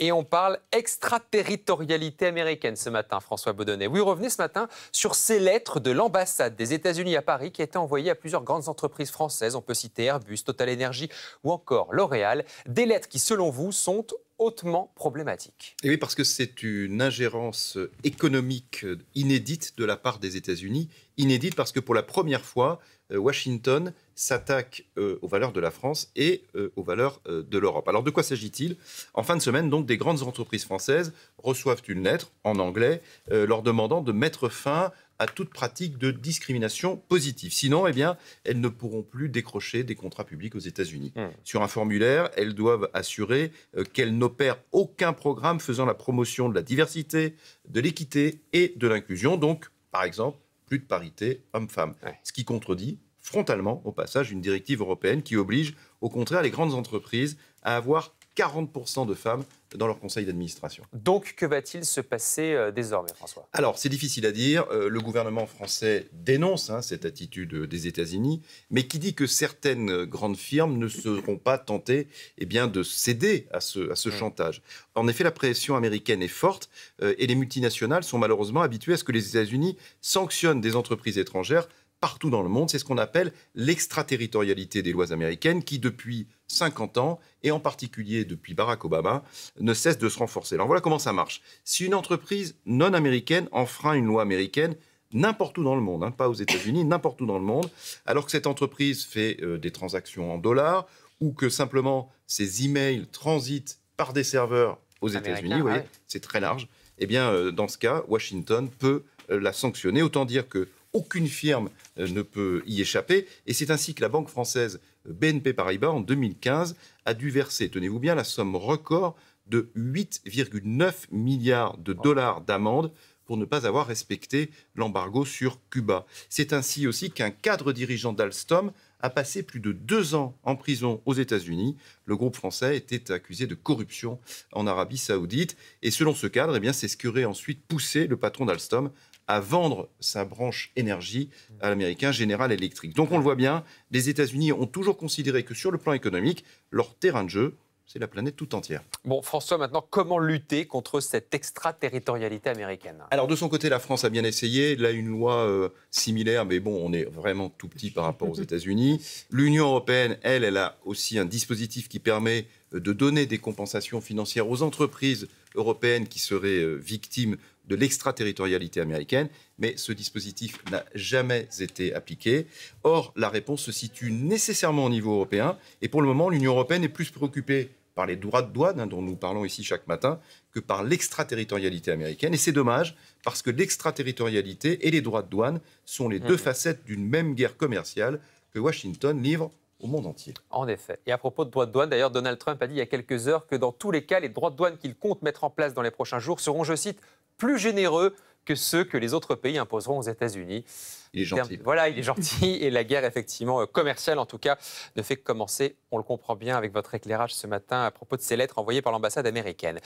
Et on parle extraterritorialité américaine ce matin, François Baudonnet. Vous revenez ce matin sur ces lettres de l'ambassade des États-Unis à Paris qui a été envoyées à plusieurs grandes entreprises françaises. On peut citer Airbus, Total Energy ou encore L'Oréal. Des lettres qui, selon vous, sont hautement problématiques. Et oui, parce que c'est une ingérence économique inédite de la part des États-Unis. Inédite parce que pour la première fois, Washington s'attaque aux valeurs de la France et aux valeurs de l'Europe. Alors de quoi s'agit-il ? En fin de semaine, donc, des grandes entreprises françaises reçoivent une lettre en anglais leur demandant de mettre fin à toute pratique de discrimination positive. Sinon, eh bien, elles ne pourront plus décrocher des contrats publics aux États-Unis. Sur un formulaire, elles doivent assurer qu'elles n'opèrent aucun programme faisant la promotion de la diversité, de l'équité et de l'inclusion. Donc, par exemple, plus de parité homme-femme. Ce qui contredit frontalement, au passage, une directive européenne qui oblige, au contraire, les grandes entreprises à avoir 40% de femmes dans leur conseil d'administration. Donc, que va-t-il se passer désormais, François ? Alors, c'est difficile à dire. Le gouvernement français dénonce cette attitude des États-Unis, mais qui dit que certaines grandes firmes ne seront pas tentées de céder à ce chantage. En effet, la pression américaine est forte et les multinationales sont malheureusement habituées à ce que les États-Unis sanctionnent des entreprises étrangères partout dans le monde. C'est ce qu'on appelle l'extraterritorialité des lois américaines qui, depuis 50 ans, et en particulier depuis Barack Obama, ne cesse de se renforcer. Alors voilà comment ça marche. Si une entreprise non américaine enfreint une loi américaine, n'importe où dans le monde, pas aux États-Unis, n'importe où dans le monde, alors que cette entreprise fait des transactions en dollars ou que simplement ses emails transitent par des serveurs aux États-Unis, vous voyez, c'est très large, eh bien, dans ce cas, Washington peut la sanctionner. Autant dire que aucune firme ne peut y échapper. Et c'est ainsi que la banque française BNP Paribas, en 2015, a dû verser, tenez-vous bien, la somme record de 8,9 milliards de dollars d'amende pour ne pas avoir respecté l'embargo sur Cuba. C'est ainsi aussi qu'un cadre dirigeant d'Alstom a passé plus de 2 ans en prison aux États-Unis. Le groupe français était accusé de corruption en Arabie Saoudite. Et selon ce cadre, c'est ce qui aurait ensuite poussé le patron d'Alstom à vendre sa branche énergie à l'américain General Electric. Donc on le voit bien, les États-Unis ont toujours considéré que sur le plan économique, leur terrain de jeu, c'est la planète tout entière. Bon, François, maintenant, comment lutter contre cette extraterritorialité américaine ? Alors, de son côté, la France a bien essayé. Là, une loi similaire, mais bon, on est vraiment tout petit par rapport aux États-Unis. L'Union européenne, elle a aussi un dispositif qui permet de donner des compensations financières aux entreprises européennes qui seraient victimes de l'extraterritorialité américaine, mais ce dispositif n'a jamais été appliqué. Or, la réponse se situe nécessairement au niveau européen, et pour le moment, l'Union européenne est plus préoccupée par les droits de douane, dont nous parlons ici chaque matin, que par l'extraterritorialité américaine. Et c'est dommage, parce que l'extraterritorialité et les droits de douane sont les deux facettes d'une même guerre commerciale que Washington livre au monde entier. En effet. Et à propos de droits de douane, d'ailleurs, Donald Trump a dit il y a quelques heures que dans tous les cas, les droits de douane qu'il compte mettre en place dans les prochains jours seront, je cite, plus généreux que ceux que les autres pays imposeront aux États-Unis. Il est gentil. Voilà, il est gentil et la guerre, effectivement, commerciale, en tout cas, ne fait que commencer. On le comprend bien avec votre éclairage ce matin à propos de ces lettres envoyées par l'ambassade américaine.